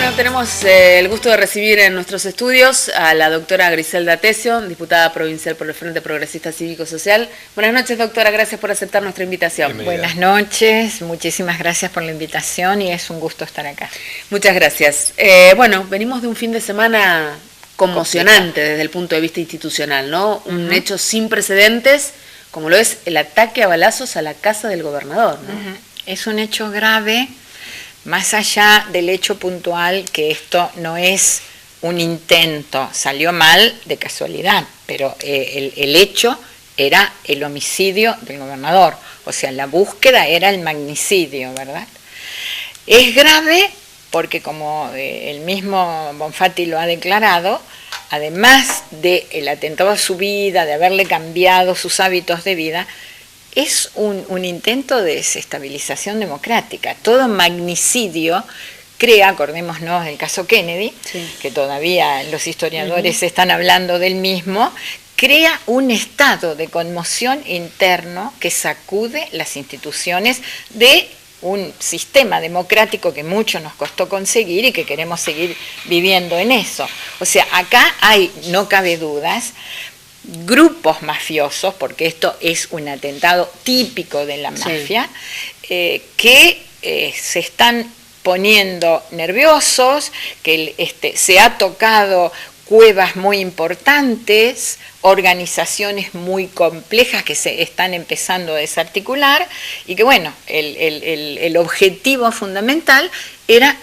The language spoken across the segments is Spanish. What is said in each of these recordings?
Bueno, tenemos el gusto de recibir en nuestros estudios a la doctora Griselda Tesio, diputada provincial por el Frente Progresista Cívico Social. Buenas noches, doctora, gracias por aceptar nuestra invitación. Buenas noches, muchísimas gracias por la invitación y es un gusto estar acá. Muchas gracias. Bueno, venimos de un fin de semana conmocionante desde el punto de vista institucional, ¿no? Un hecho sin precedentes, como lo es el ataque a balazos a la casa del gobernador, ¿no? Es un hecho grave. Más allá del hecho puntual, que esto no es un intento, salió mal de casualidad, pero el hecho era el homicidio del gobernador, o sea, la búsqueda era el magnicidio, ¿verdad? Es grave porque, como el mismo Bonfatti lo ha declarado, además del atentado a su vida, de haberle cambiado sus hábitos de vida, es un intento de desestabilización democrática. Todo magnicidio crea, acordémonos del caso Kennedy, sí, que todavía los historiadores están hablando del mismo, crea un estado de conmoción interno que sacude las instituciones de un sistema democrático que mucho nos costó conseguir y que queremos seguir viviendo en eso. O sea, acá hay, no cabe dudas, grupos mafiosos, porque esto es un atentado típico de la mafia, sí, que se están poniendo nerviosos, que se ha tocado cuevas muy importantes, organizaciones muy complejas que se están empezando a desarticular, y que bueno, el objetivo fundamental era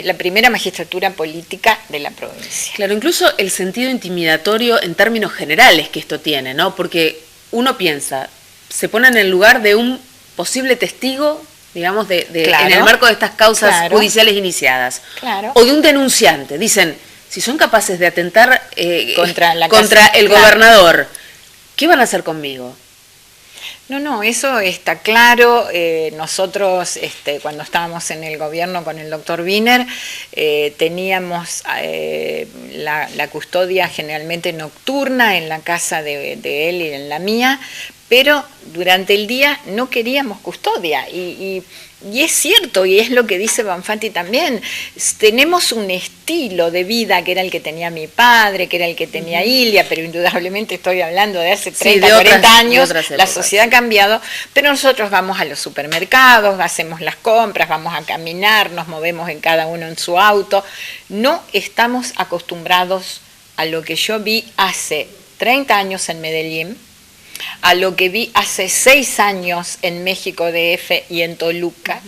la primera magistratura política de la provincia. Claro, incluso el sentido intimidatorio en términos generales que esto tiene, ¿no? Porque uno piensa, se pone en el lugar de un posible testigo, digamos, claro, en el marco de estas causas judiciales iniciadas, o de un denunciante. Dicen, si son capaces de atentar contra el gobernador, ¿qué van a hacer conmigo? No, eso está claro. Nosotros, cuando estábamos en el gobierno con el doctor Wiener, teníamos la custodia generalmente nocturna en la casa de él y en la mía, pero durante el día no queríamos custodia. Y es cierto, y es lo que dice Bonfatti también, tenemos un estilo de vida que era el que tenía mi padre, que era el que tenía Ilia, pero indudablemente estoy hablando de hace 30, 40 años, la sociedad ha cambiado, pero nosotros vamos a los supermercados, hacemos las compras, vamos a caminar, nos movemos en cada uno en su auto, no estamos acostumbrados a lo que yo vi hace 30 años en Medellín, a lo que vi hace 6 años en México DF y en Toluca.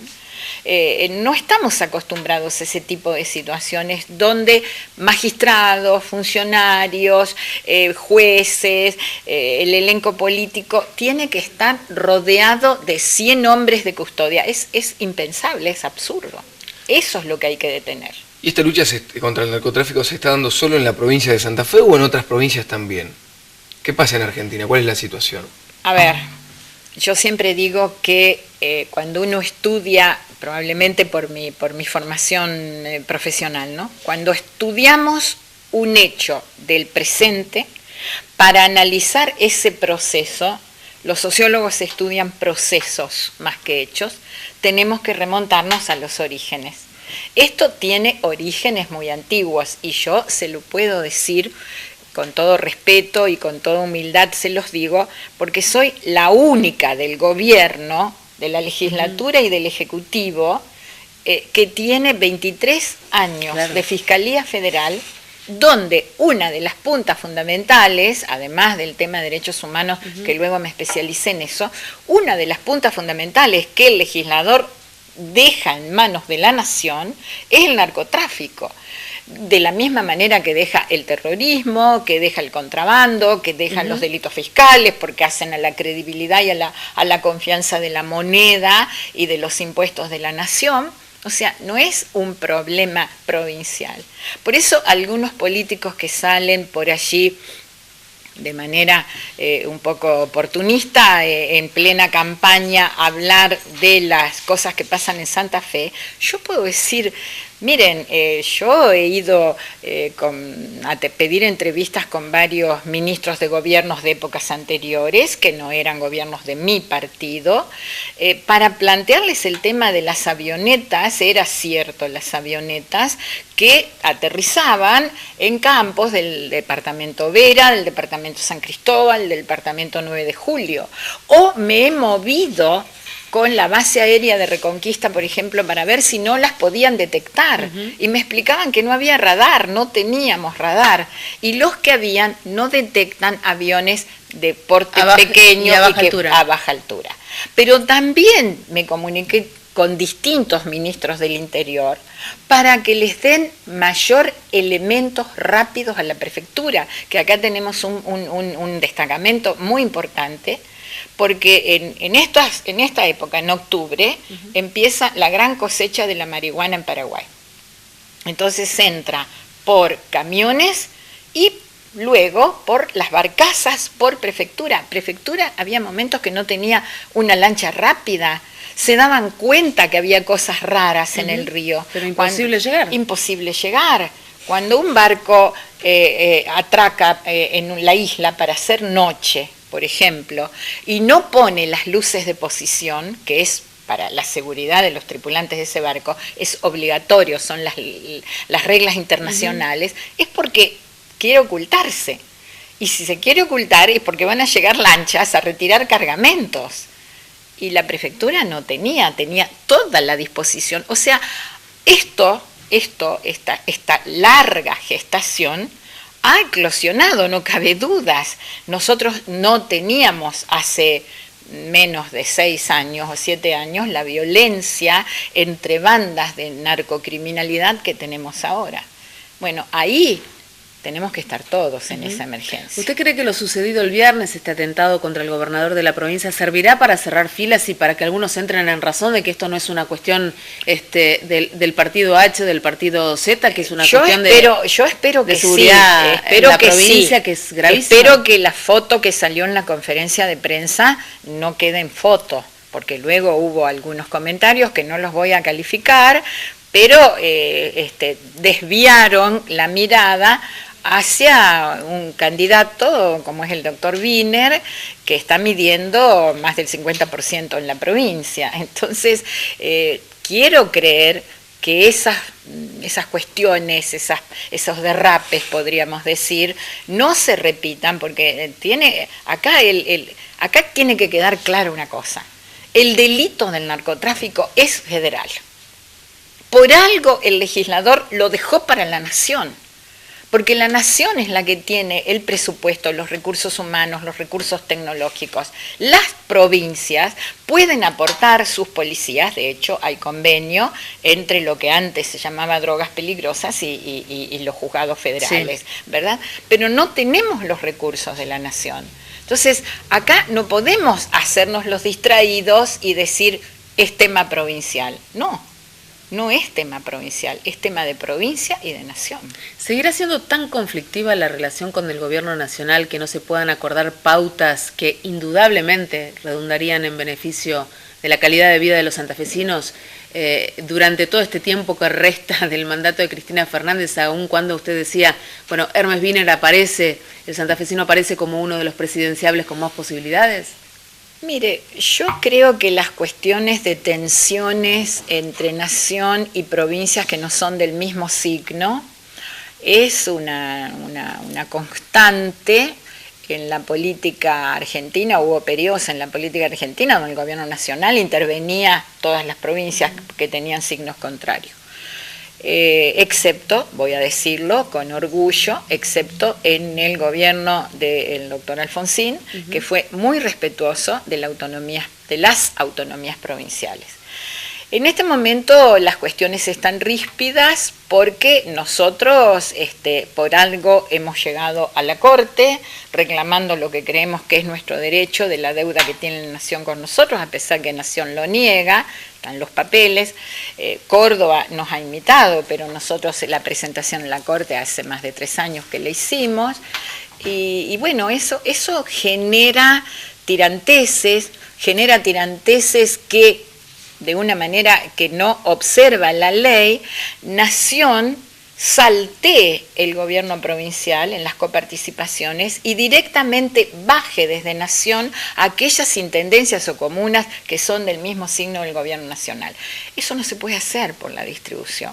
No estamos acostumbrados a ese tipo de situaciones donde magistrados, funcionarios, jueces, el elenco político tiene que estar rodeado de 100 hombres de custodia. Es impensable, es absurdo. Eso es lo que hay que detener. ¿Y esta lucha contra el narcotráfico se está dando solo en la provincia de Santa Fe o en otras provincias también? ¿Qué pasa en Argentina? ¿Cuál es la situación? A ver, yo siempre digo que cuando uno estudia, probablemente por mi formación profesional, ¿no? Cuando estudiamos un hecho del presente, para analizar ese proceso, los sociólogos estudian procesos más que hechos, tenemos que remontarnos a los orígenes. Esto tiene orígenes muy antiguos y yo se lo puedo decir con todo respeto y con toda humildad se los digo, porque soy la única del gobierno, de la legislatura y del ejecutivo, que tiene 23 años de Fiscalía Federal, donde una de las puntas fundamentales, además del tema de derechos humanos, que luego me especialicé en eso, una de las puntas fundamentales que el legislador deja en manos de la nación es el narcotráfico. De la misma manera que deja el terrorismo, que deja el contrabando, que deja los delitos fiscales, porque hacen a la credibilidad y a la confianza de la moneda y de los impuestos de la nación. O sea, no es un problema provincial. Por eso algunos políticos que salen por allí de manera un poco oportunista, en plena campaña, hablar de las cosas que pasan en Santa Fe, yo puedo decir, Miren, yo he ido a pedir entrevistas con varios ministros de gobiernos de épocas anteriores, que no eran gobiernos de mi partido, para plantearles el tema de las avionetas. Era cierto, las avionetas que aterrizaban en campos del departamento Vera, del departamento San Cristóbal, del departamento 9 de Julio. O me he movido con la base aérea de Reconquista, por ejemplo, para ver si no las podían detectar. Y me explicaban que no había radar, no teníamos radar. Y los que habían no detectan aviones de porte pequeño y a baja altura. Pero también me comuniqué con distintos ministros del Interior para que les den mayor elementos rápidos a la prefectura, que acá tenemos un destacamento muy importante, porque en esta época, en octubre, empieza la gran cosecha de la marihuana en Paraguay. Entonces entra por camiones y luego por las barcazas, por prefectura. Prefectura había momentos que no tenía una lancha rápida, se daban cuenta que había cosas raras en el río. Pero imposible llegar. Imposible llegar. Cuando un barco atraca en la isla para hacer noche, por ejemplo, y no pone las luces de posición, que es para la seguridad de los tripulantes de ese barco, es obligatorio, son las reglas internacionales, es porque quiere ocultarse. Y si se quiere ocultar es porque van a llegar lanchas a retirar cargamentos. Y la prefectura no tenía toda la disposición. O sea, esta larga gestación ha eclosionado, no cabe dudas. Nosotros no teníamos hace menos de 6 años o 7 años la violencia entre bandas de narcocriminalidad que tenemos ahora. Bueno, ahí tenemos que estar todos en esa emergencia. ¿Usted cree que lo sucedido el viernes, este atentado contra el gobernador de la provincia, servirá para cerrar filas y para que algunos entren en razón de que esto no es una cuestión del partido H, del partido Z, que es una cuestión yo espero que de seguridad espero en la que provincia, sí. Que es gravísima? Espero que la foto que salió en la conferencia de prensa no quede en foto, porque luego hubo algunos comentarios que no los voy a calificar, pero desviaron la mirada hacia un candidato como es el doctor Wiener, que está midiendo más del 50% en la provincia. Entonces, quiero creer que esas cuestiones, esos derrapes, podríamos decir, no se repitan, porque acá tiene que quedar clara una cosa. El delito del narcotráfico es federal. Por algo el legislador lo dejó para la nación. Porque la nación es la que tiene el presupuesto, los recursos humanos, los recursos tecnológicos. Las provincias pueden aportar sus policías, de hecho hay convenio entre lo que antes se llamaba drogas peligrosas y los juzgados federales, sí, ¿verdad? Pero no tenemos los recursos de la nación. Entonces, acá no podemos hacernos los distraídos y decir, es tema provincial. No es tema provincial, es tema de provincia y de nación. ¿Seguirá siendo tan conflictiva la relación con el gobierno nacional que no se puedan acordar pautas que indudablemente redundarían en beneficio de la calidad de vida de los santafesinos durante todo este tiempo que resta del mandato de Cristina Fernández, aun cuando usted decía, bueno, Hermes Wiener aparece, el santafesino aparece como uno de los presidenciables con más posibilidades? Mire, yo creo que las cuestiones de tensiones entre nación y provincias que no son del mismo signo es una constante en la política argentina. Hubo periodos en la política argentina donde el gobierno nacional intervenía todas las provincias que tenían signos contrarios. Excepto, voy a decirlo con orgullo, excepto en el gobierno del doctor Alfonsín, que fue muy respetuoso de las autonomías provinciales. En este momento las cuestiones están ríspidas porque nosotros por algo hemos llegado a la Corte reclamando lo que creemos que es nuestro derecho de la deuda que tiene la Nación con nosotros, a pesar que Nación lo niega, están los papeles. Córdoba nos ha imitado, pero nosotros la presentación en la Corte hace más de 3 años que la hicimos. Y bueno, eso genera tiranteses que de una manera que no observa la ley, Nación saltee el gobierno provincial en las coparticipaciones y directamente baje desde Nación a aquellas intendencias o comunas que son del mismo signo del gobierno nacional. Eso no se puede hacer por la distribución.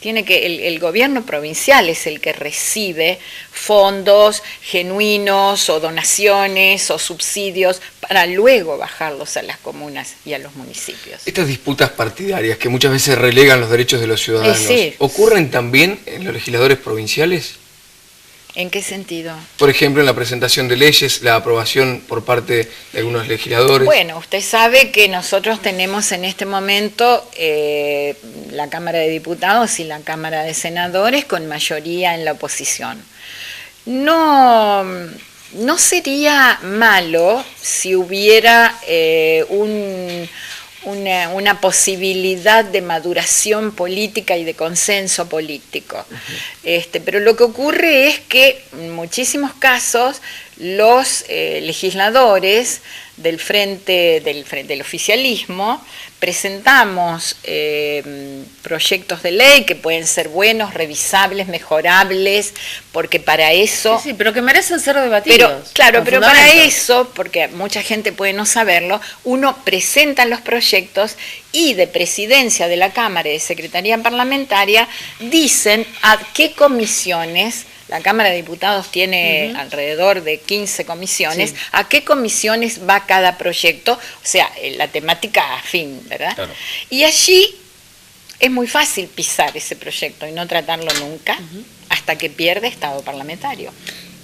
Tiene que, el gobierno provincial es el que recibe fondos genuinos o donaciones o subsidios para luego bajarlos a las comunas y a los municipios. Estas disputas partidarias que muchas veces relegan los derechos de los ciudadanos, ¿ocurren también en los legisladores provinciales? ¿En qué sentido? Por ejemplo, en la presentación de leyes, la aprobación por parte de algunos legisladores. Bueno, usted sabe que nosotros tenemos en este momento la Cámara de Diputados y la Cámara de Senadores con mayoría en la oposición. No sería malo si hubiera una posibilidad de maduración política y de consenso político. Pero lo que ocurre es que en muchísimos casos los legisladores del oficialismo presentamos proyectos de ley que pueden ser buenos, revisables, mejorables, porque para eso... Sí, pero que merecen ser debatidos. Pero para eso, porque mucha gente puede no saberlo, uno presenta los proyectos y de presidencia de la Cámara y de Secretaría Parlamentaria dicen a qué comisiones. La Cámara de Diputados tiene alrededor de 15 comisiones. Sí. ¿A qué comisiones va cada proyecto? O sea, la temática afín, ¿verdad? Claro. Y allí es muy fácil pisar ese proyecto y no tratarlo nunca hasta que pierde estado parlamentario.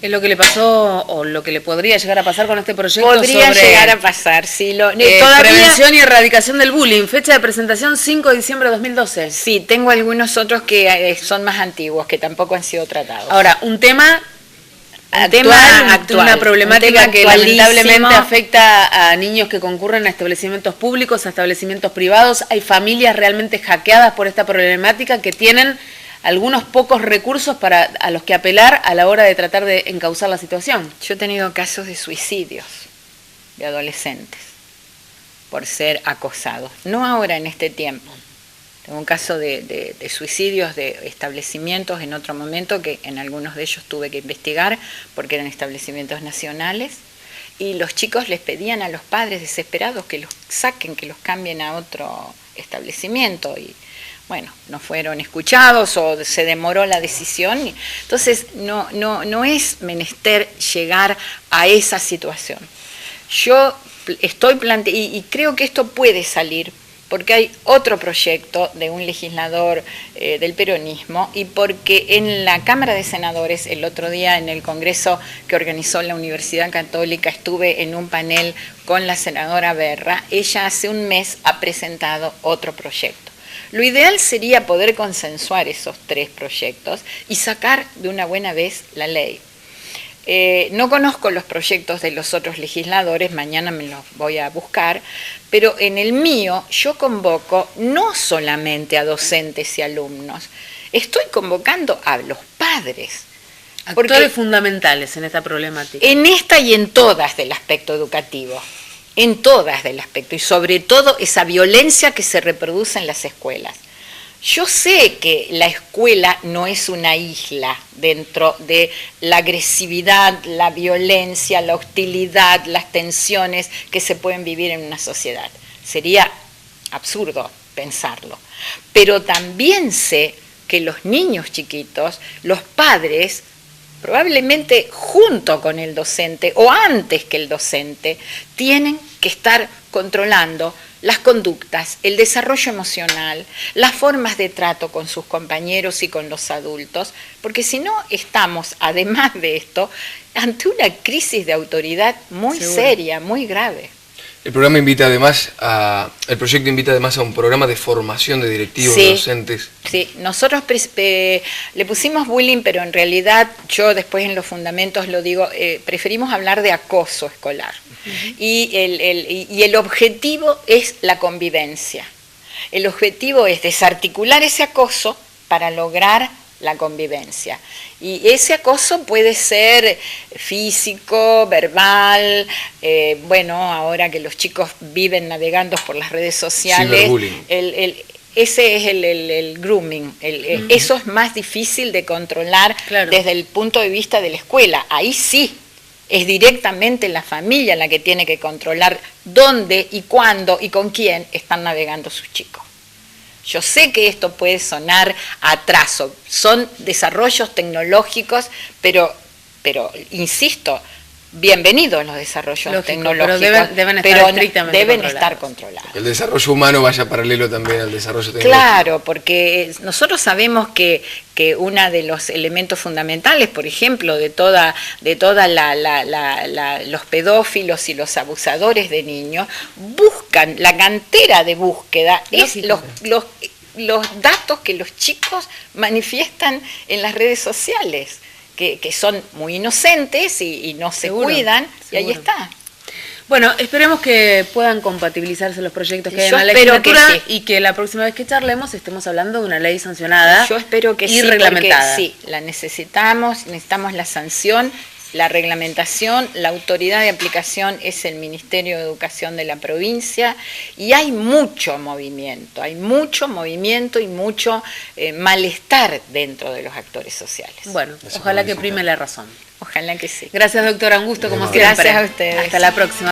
Es lo que le pasó o lo que le podría llegar a pasar con este proyecto. Podría llegar a pasar, sí. Prevención y erradicación del bullying, fecha de presentación 5 de diciembre de 2012. Sí, tengo algunos otros que son más antiguos, que tampoco han sido tratados. Ahora, un tema actual, una problemática que lamentablemente afecta a niños que concurren a establecimientos públicos, a establecimientos privados. Hay familias realmente hackeadas por esta problemática que tienen algunos pocos recursos a los que apelar a la hora de tratar de encauzar la situación. Yo he tenido casos de suicidios de adolescentes por ser acosados, no ahora en este tiempo. Tengo un caso de suicidios de establecimientos en otro momento que en algunos de ellos tuve que investigar porque eran establecimientos nacionales y los chicos les pedían a los padres desesperados que los saquen, que los cambien a otro establecimiento y bueno, no fueron escuchados o se demoró la decisión. Entonces, no es menester llegar a esa situación. Yo estoy y creo que esto puede salir porque hay otro proyecto de un legislador del peronismo y porque en la Cámara de Senadores, el otro día en el congreso que organizó la Universidad Católica, estuve en un panel con la senadora Berra, ella hace un mes ha presentado otro proyecto. Lo ideal sería poder consensuar esos 3 proyectos y sacar de una buena vez la ley. No conozco los proyectos de los otros legisladores, mañana me los voy a buscar, pero en el mío yo convoco no solamente a docentes y alumnos, estoy convocando a los padres. Actores fundamentales en esta problemática. En esta y en todas del aspecto educativo. En todas del aspecto, y sobre todo esa violencia que se reproduce en las escuelas. Yo sé que la escuela no es una isla dentro de la agresividad, la violencia, la hostilidad, las tensiones que se pueden vivir en una sociedad. Sería absurdo pensarlo. Pero también sé que los niños chiquitos, los padres, probablemente junto con el docente o antes que el docente, tienen que estar controlando las conductas, el desarrollo emocional, las formas de trato con sus compañeros y con los adultos, porque si no estamos, además de esto, ante una crisis de autoridad muy seria, muy grave. El programa invita además el proyecto invita además a un programa de formación de directivos, de docentes. Sí, nosotros le pusimos bullying, pero en realidad yo después en los fundamentos lo digo, preferimos hablar de acoso escolar. Y el objetivo es la convivencia. El objetivo es desarticular ese acoso para lograr la convivencia. Y ese acoso puede ser físico, verbal, bueno, ahora que los chicos viven navegando por las redes sociales, ese es el grooming, eso es más difícil de controlar desde el punto de vista de la escuela. Ahí sí, es directamente la familia la que tiene que controlar dónde y cuándo y con quién están navegando sus chicos. Yo sé que esto puede sonar a atraso, son desarrollos tecnológicos, pero insisto, bienvenidos los desarrollos tecnológicos, pero deben estar controlados. Que el desarrollo humano vaya paralelo también al desarrollo tecnológico. Claro, porque nosotros sabemos que uno de los elementos fundamentales, por ejemplo, de toda los pedófilos y los abusadores de niños, buscan, la cantera de búsqueda es los datos que los chicos manifiestan en las redes sociales. Que son muy inocentes y no se cuidan, y ahí está. Bueno, esperemos que puedan compatibilizarse los proyectos que hay en la legislatura y que la próxima vez que charlemos estemos hablando de una ley sancionada. Yo espero que y reglamentada. Sí, la necesitamos la sanción, la reglamentación, la autoridad de aplicación es el Ministerio de Educación de la provincia, y hay mucho movimiento y mucho malestar dentro de los actores sociales. Bueno, ojalá que prime la razón. Ojalá que sí. Gracias, doctora, un gusto como siempre. Gracias a ustedes. Hasta la próxima.